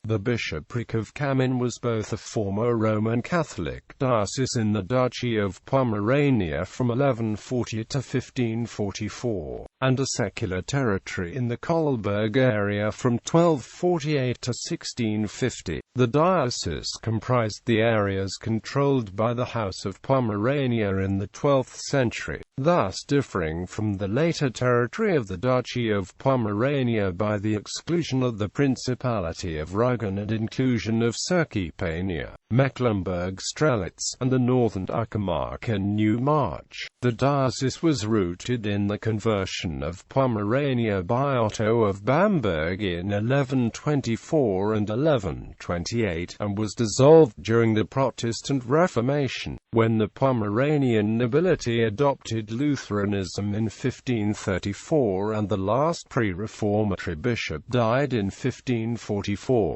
The Bishopric of Cammin was both a former Roman Catholic diocese in the Duchy of Pomerania from 1140 to 1544, and a secular territory in the Kolberg area from 1248 to 1650. The diocese comprised the areas controlled by the House of Pomerania in the 12th century, thus differing from the later territory of the Duchy of Pomerania by the exclusion of the Principality of Rügen and inclusion of Circipania, Mecklenburg-Strelitz, and the northern Uckermark and New March. The diocese was rooted in the conversion of Pomerania by Otto of Bamberg in 1124 and 1128, and was dissolved during the Protestant Reformation, when the Pomeranian nobility adopted Lutheranism in 1534 and the last pre-reformatory bishop died in 1544.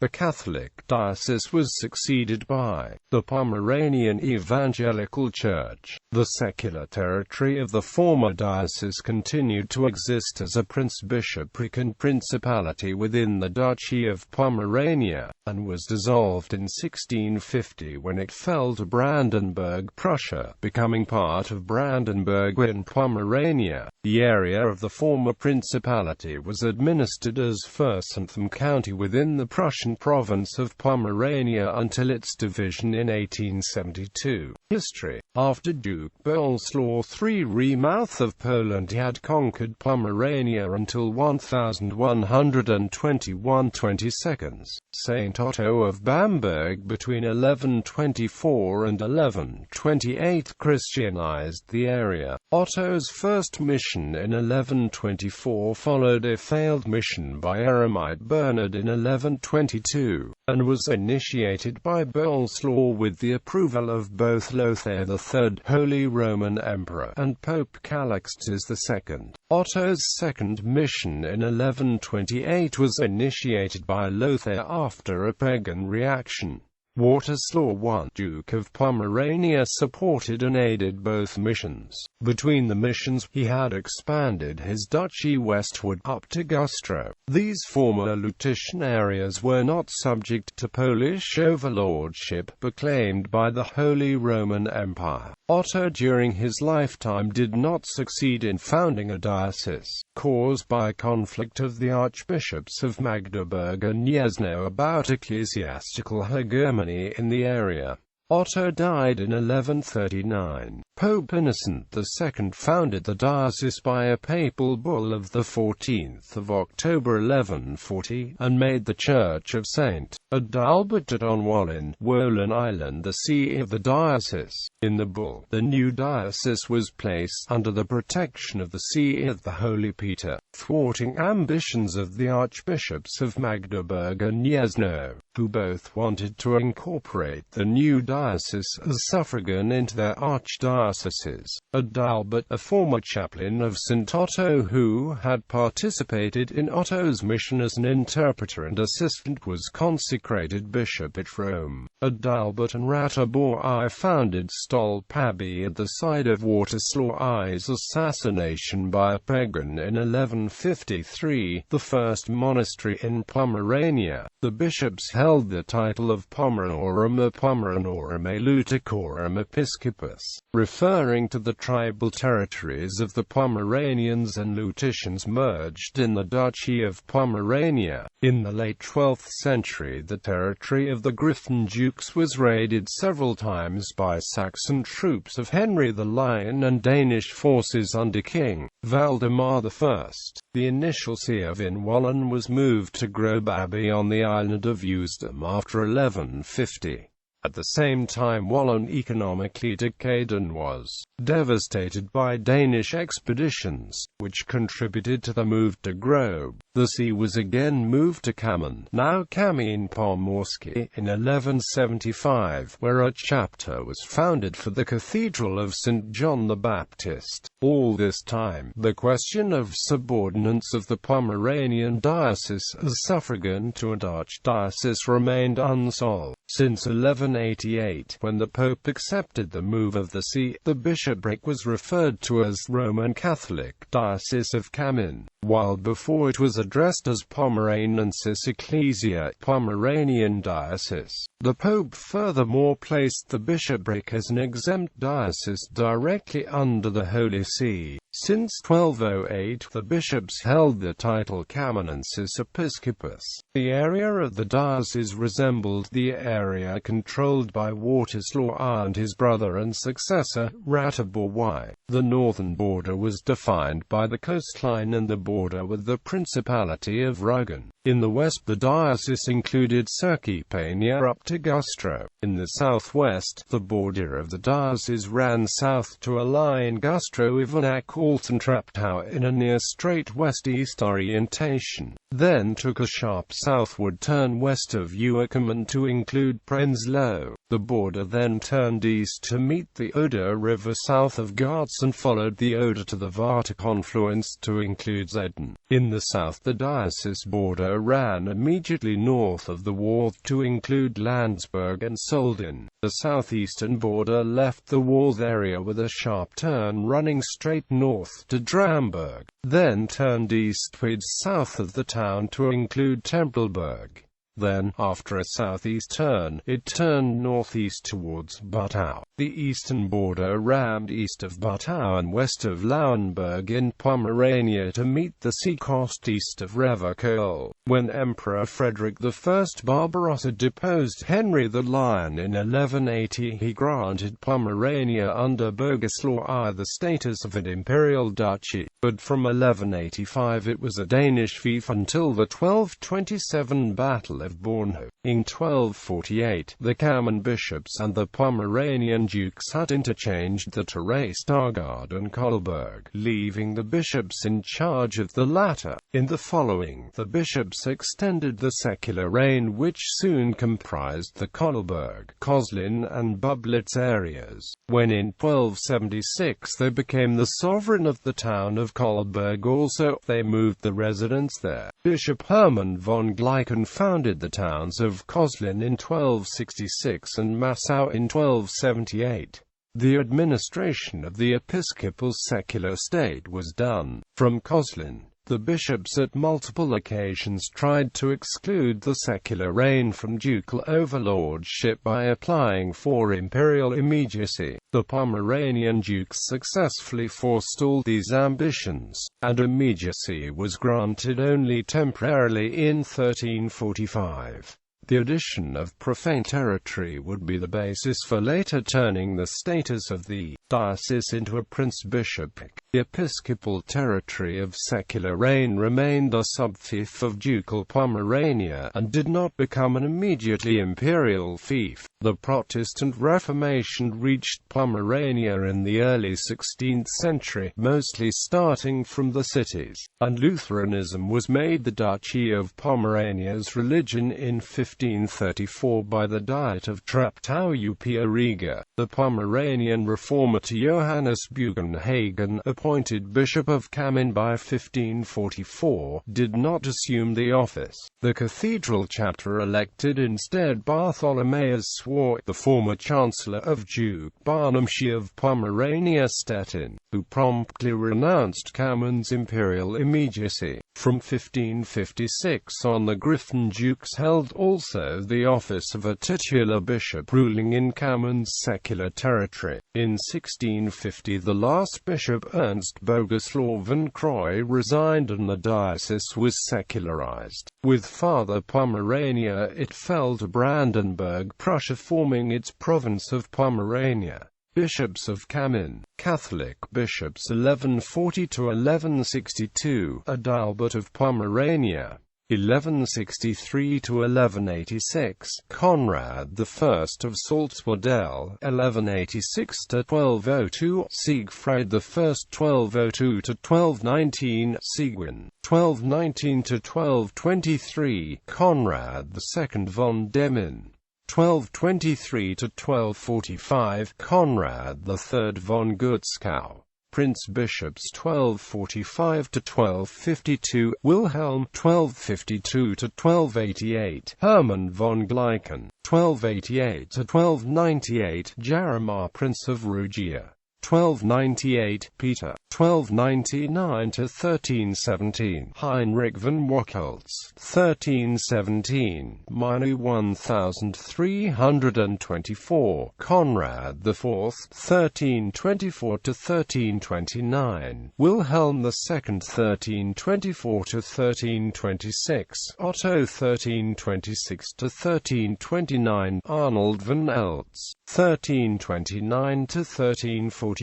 The Catholic diocese was succeeded by the Pomeranian Evangelical Church. The secular territory of the former diocese continued to exist as a prince-bishopric and principality within the Duchy of Pomerania, and was dissolved in 1650 when it fell to Brandenburg, Prussia, becoming part of Brandenburg in Pomerania. The area of the former principality was administered as Fürstenthum County within the Prussian province of Pomerania until its division in 1872. History. After Duke Boleslaw III Mouth of Poland had conquered Pomerania until 1121 22, Saint Otto of Bamberg between 1124 and 1128 Christianized the area. Otto's first mission in 1124 followed a failed mission by Eremite Bernard in 1122, and was initiated by Boleslaw with the approval of both Lothair III, Holy Roman Emperor, and Pope Calixtus II. Otto's second mission in 1128 was initiated by Lothair after a pagan reaction. Władysław I, Duke of Pomerania, supported and aided both missions. Between the missions, he had expanded his duchy westward up to Güstrow. These former Lutetia areas were not subject to Polish overlordship, but claimed by the Holy Roman Empire. Otto during his lifetime did not succeed in founding a diocese, caused by conflict of the archbishops of Magdeburg and Gniezno about ecclesiastical hegemony in the area. Otto died in 1139. Pope Innocent II founded the diocese by a papal bull of 14 October 1140, and made the Church of St. Adalbert on Wollin Island the see of the diocese. In the bull, the new diocese was placed under the protection of the see of the Holy Peter, thwarting ambitions of the archbishops of Magdeburg and Gniezno, who both wanted to incorporate the new diocese as suffragan into their archdioceses. Adalbert, a former chaplain of St. Otto who had participated in Otto's mission as an interpreter and assistant, was consecrated bishop at Rome. Adalbert and Ratibor I founded Stolp Abbey at the site of Władysław I's assassination by a pagan in 1153, the first monastery in Pomerania. The bishops held the title of Pomeranorum Eluticorum Episcopus, referring to the tribal territories of the Pomeranians and Lutetians merged in the Duchy of Pomerania. In the late 12th century, the territory of the Griffin Dukes was raided several times by Saxon troops of Henry the Lion and Danish forces under King Valdemar I. The initial see of Wallen was moved to Grobe Abbey on the island of Usedom after 1150. At the same time, Wallen economically decayed and was devastated by Danish expeditions, which contributed to the move to Grobe. The see was again moved to Cammin, now Kamien Pomorski, in 1175, where a chapter was founded for the Cathedral of St. John the Baptist. All this time, the question of subordinates of the Pomeranian diocese as suffragan to an archdiocese remained unsolved. Since 11 1188, when the Pope accepted the move of the see, the bishopric was referred to as Roman Catholic Diocese of Cammin, while before it was addressed as Pomeraniensis Ecclesia, Pomeranian Diocese. The Pope furthermore placed the bishopric as an exempt diocese directly under the Holy See. Since 1208, the bishops held the title Caminensis Episcopus. The area of the diocese resembled the area controlled by Wartislaw I and his brother and successor, Ratibor I. The northern border was defined by the coastline and the border with the Principality of Rügen. In the west, the diocese included Circipania up to Güstrow. In the southwest, the border of the diocese ran south to a line Güstrow-Ivanach-Altentreptow in a near straight west-east orientation, then took a sharp southward turn west of Uckermark to include Prenzlau. The border then turned east to meet the Oder River south of Graz and followed the Oder to the Warta confluence to include Zeden. In the south, the diocese border ran immediately north of the Warth to include Landsberg and Soldin. The southeastern border left the Warth area with a sharp turn running straight north to Dramberg, then turned eastwards south of the town to include Tempelberg. Then, after a southeast turn, it turned northeast towards Buttau. The eastern border ran east of Buttau and west of Lauenburg in Pomerania to meet the sea coast east of Revakohl. When Emperor Frederick I Barbarossa deposed Henry the Lion in 1180, he granted Pomerania under Bogislaw I the status of an imperial duchy, but from 1185 it was a Danish fief until the 1227 Battle of Bornholm. In 1248, the Cammin bishops and the Pomeranian dukes had interchanged the terrain Stargard and Kolberg, leaving the bishops in charge of the latter. In the following, the bishops extended the secular reign, which soon comprised the Kolberg, Koslin and Bublitz areas. When in 1276 they became the sovereign of the town of Kolberg also, they moved the residence there. Bishop Hermann von Gleichen founded the towns of Koslin in 1266 and Massau in 1278. The administration of the episcopal secular state was done from Koslin. The bishops at multiple occasions tried to exclude the secular reign from ducal overlordship by applying for imperial immediacy. The Pomeranian dukes successfully forestalled these ambitions, and immediacy was granted only temporarily in 1345. The addition of profane territory would be the basis for later turning the status of the diocese into a prince-bishopric. The episcopal territory of secular reign remained a subfief of ducal Pomerania, and did not become an immediately imperial fief. The Protestant Reformation reached Pomerania in the early 16th century, mostly starting from the cities, and Lutheranism was made the Duchy of Pomerania's religion in 1534 by the Diet of Treptow Riga. The Pomeranian reformer Johannes Bugenhagen, appointed Bishop of Cammin by 1544, did not assume the office. The Cathedral chapter elected instead Bartholomeus Swart, the former Chancellor of Duke Barnumshire of Pomerania Stettin, who promptly renounced Cammin's imperial immediacy. From 1556 on, the Griffin dukes held also the office of a titular bishop ruling in Cammin's secular territory. In 1650 the last bishop, Ernst Bogislaw von Croy, resigned and the diocese was secularized. With Father Pomerania it fell to Brandenburg, Prussia, forming its province of Pomerania. Bishops of Cammin, Catholic bishops 1140 to 1162, Adalbert of Pomerania 1163 to 1186, Conrad I of Salzwedel 1186 to 1202, Siegfried I 1202 to 1219, Seguin 1219 to 1223, Conrad II von Demmin 1223 to 1245, Conrad III von Gutzkow Prince-bishops 1245–1252, Wilhelm 1252–1288, Hermann von Gleichen 1288–1298, Jaromir Prince of Rugia 1298, Peter 1299–1317, Heinrich von Wacholtz 1317, Manu 1324, Conrad IV 1324–1329, Wilhelm II 1324–1326, Otto 1326–1329, Arnold von Eltz 1329–1343,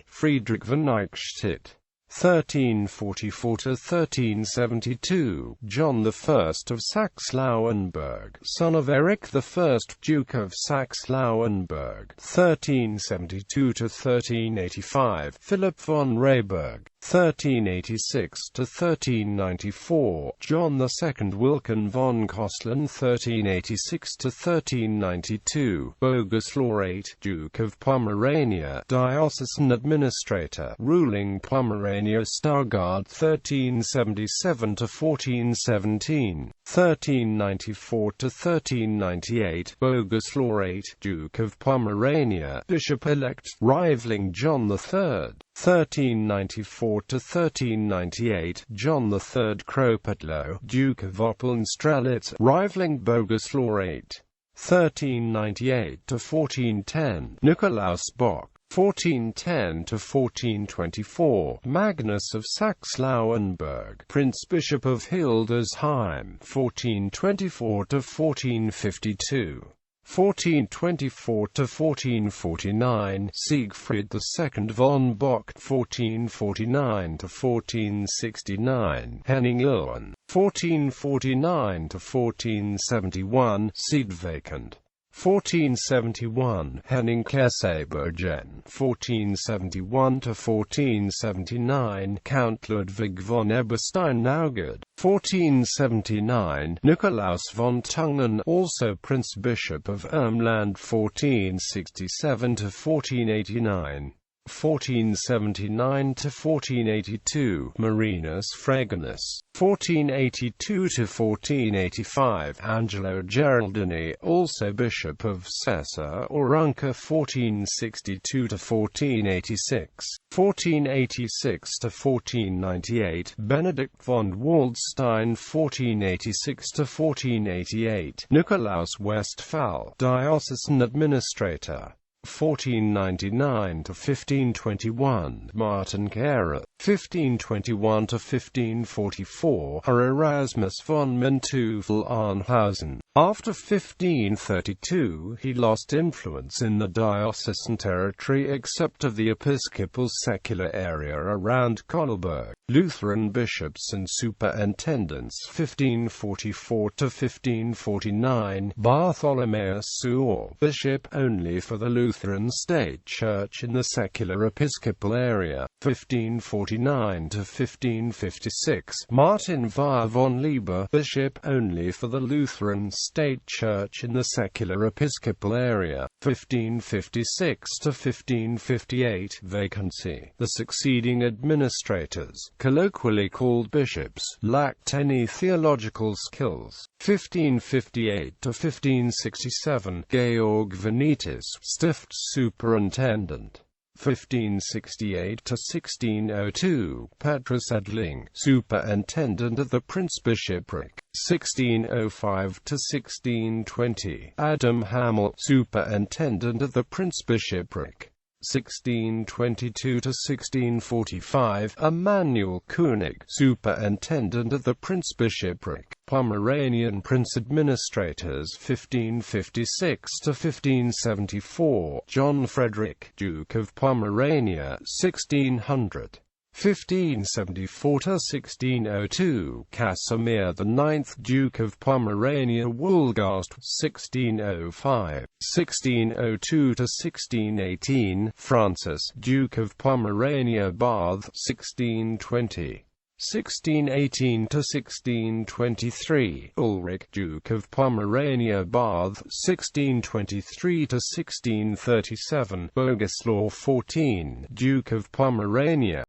Friedrich von Eichstätt 1344–1372, John I of Saxe-Lauenburg, son of Eric I, Duke of Saxe-Lauenburg, 1372–1385, Philip von Rehberg, 1386–1394, John II Wilken von Kostlin, 1386–1392, Boguslaw, Duke of Pomerania, diocesan administrator, ruling Pomerania Stargard 1377–1417, 1394–1398, Boguslaw, Duke of Pomerania, Bishop-elect, rivaling John III, 1394–1398, John III Kropotlow, Duke of Oppeln-Strelitz, rivaling Boguslaw, 1398–1410, Nikolaus Bock 1410–1424, Magnus of Saxe-Lauenburg, Prince-Bishop of Hildesheim, 1424–1452. 1424–1449, Siegfried II von Bock, 1449–1469, Henning Lohen, 1449–1471, Siedvacant, 1471, Henning Kesselbergen, 1471–1479, Count Ludwig von Eberstein-Naugard, 1479, Nikolaus von Tungen, also Prince-Bishop of Ermland, 1467–1489. 1479–1482, Marinus Fregunus, 1482–1485, Angelo Geraldini, also Bishop of Sessa or Unker, 1462–1486, 1486–1498, Benedict von Waldstein, 1486–1488, Nikolaus Westphal, diocesan administrator, 1499–1521, Martin Kehrer, 1521–1544, Erasmus von Manteuffel-Arnhausen. After 1532, he lost influence in the diocesan territory except of the episcopal secular area around Kolberg. Lutheran bishops and superintendents 1544–1549, Bartholomeus Suhr, bishop only for the Lutheran State Church in the secular episcopal area, 1549–1556, Martin Weyer von Lieber, bishop only for the Lutheran State Church in the secular episcopal area, 1556–1558, vacancy. The succeeding administrators, colloquially called bishops, lacked any theological skills. 1558–1567, Georg Vanitis, Stift superintendent. 1568–1602, Petrus Edling, superintendent of the Prince-Bishopric. 1605–1620, Adam Hamel, superintendent of the Prince-Bishopric. 1622–1645, Emanuel König, superintendent of the Prince-Bishopric. Pomeranian Prince administrators 1556–1574, John Frederick, Duke of Pomerania, 1600. 1574–1602, Casimir IX, Duke of Pomerania Wolgast, 1605. 1602–1618, Francis, Duke of Pomerania Bath, 1620. 1618 to 1623, Ulrich, Duke of Pomerania, Bath, 1623 to 1637, Bogislaw XIV, Duke of Pomerania,